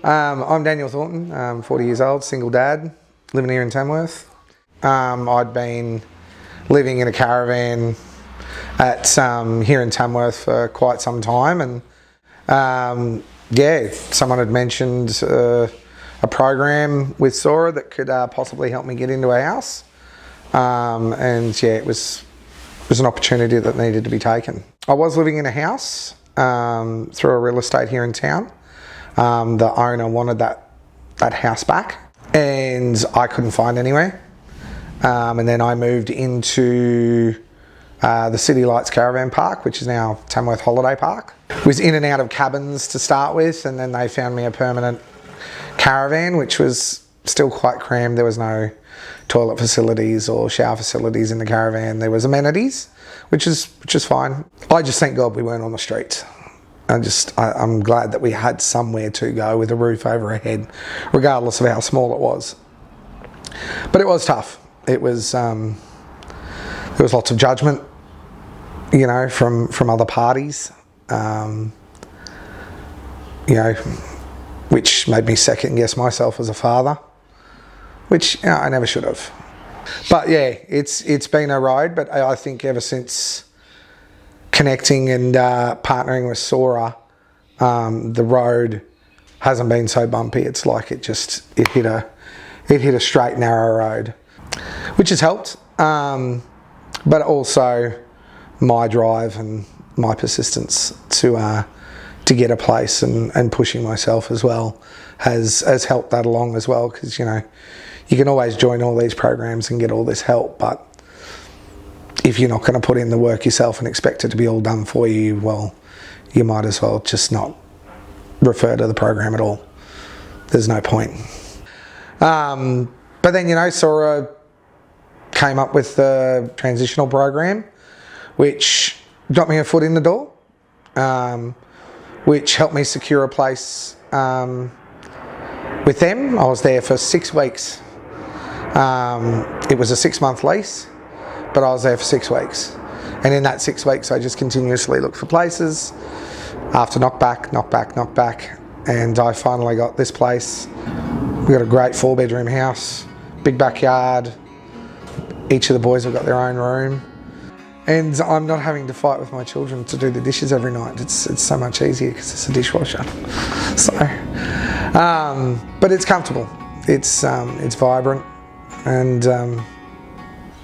I'm Daniel Thornton, 40 years old, single dad, living here in Tamworth. I'd been living in a caravan at here in Tamworth for quite some time, and someone had mentioned a program with Sora that could possibly help me get into a house, it was an opportunity that needed to be taken. I was living in a house through a real estate here in town. The owner wanted that house back, and I couldn't find anywhere. And then I moved into the City Lights Caravan Park, which is now Tamworth Holiday Park. Was in and out of cabins to start with, and then they found me a permanent caravan, which was still quite crammed. There was no toilet facilities or shower facilities in the caravan. There was amenities, which is fine. I just thank God we weren't on the streets. I'm glad that we had somewhere to go with a roof over our head, regardless of how small it was. But it was tough. It was there was lots of judgment, from other parties, which made me second guess myself as a father, which I never should have. But yeah, it's been a ride. But I think ever since connecting and partnering with Sora, the road hasn't been so bumpy. It's like it hit a straight, narrow road, which has helped. But also my drive and my persistence to get a place and pushing myself as well has helped that along as well. Because you can always join all these programs and get all this help, but if you're not going to put in the work yourself and expect it to be all done for you, well, you might as well just not refer to the program at all. There's no point. But then, Sora came up with the transitional program, which got me a foot in the door, which helped me secure a place with them. I was there for 6 weeks. It was a 6-month lease, but I was there for 6 weeks. And in that 6 weeks, I just continuously looked for places after knockback. And I finally got this place. We got a great 4-bedroom house, big backyard. Each of the boys have got their own room. And I'm not having to fight with my children to do the dishes every night. It's so much easier because it's a dishwasher. So, but it's comfortable. It's vibrant, and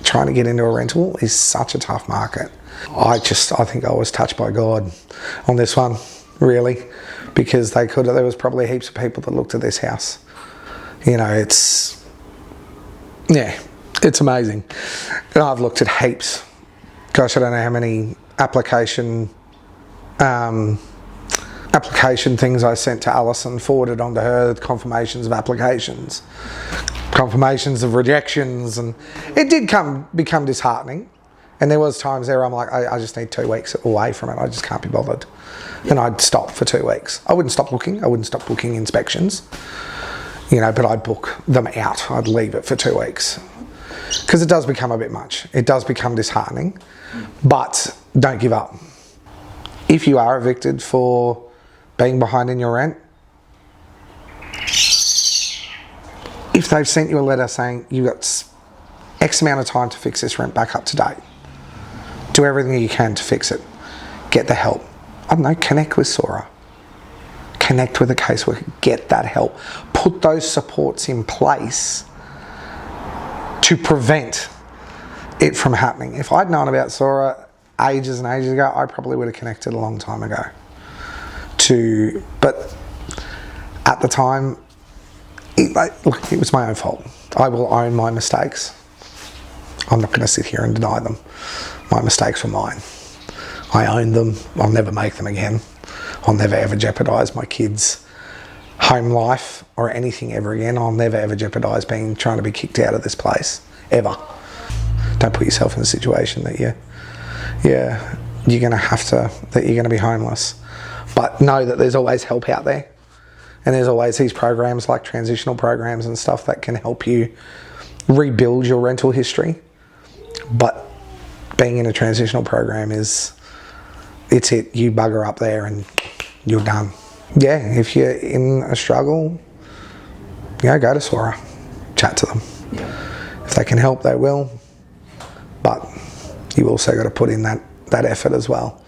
trying to get into a rental is such a tough market. I think I was touched by God on this one, really, because there was probably heaps of people that looked at this house. It's amazing. And I've looked at heaps. Gosh, I don't know how many application things I sent to Alison, forwarded on to her, confirmations of applications, confirmations of rejections, and it did become disheartening. And there was times there I'm like, I just need 2 weeks away from it. I just can't be bothered. And I'd stop for 2 weeks. I wouldn't stop looking. I wouldn't stop booking inspections, but I'd book them out. I'd leave it for 2 weeks. Because it does become a bit much. It does become disheartening, but don't give up. If you are evicted for being behind in your rent, if they've sent you a letter saying you've got X amount of time to fix this rent back up to date, do everything you can to fix it. Get the help. I don't know, connect with Sora. Connect with a caseworker. Get that help. Put those supports in place to prevent it from happening. If I'd known about Sora ages and ages ago, I probably would have connected a long time ago. But at the time, it was my own fault. I will own my mistakes. I'm not going to sit here and deny them. My mistakes were mine. I own them. I'll never make them again. I'll never ever jeopardise my kids' home life or anything ever again. I'll never ever jeopardise trying to be kicked out of this place, ever. Don't put yourself in a situation that you're going to be homeless. But know that there's always help out there. And there's always these programs like transitional programs and stuff that can help you rebuild your rental history. But being in a transitional program you bugger up there and you're done. yeah, if you're in a struggle, go to Sora, chat to them. If they can help, they will. But you also got to put in that effort as well.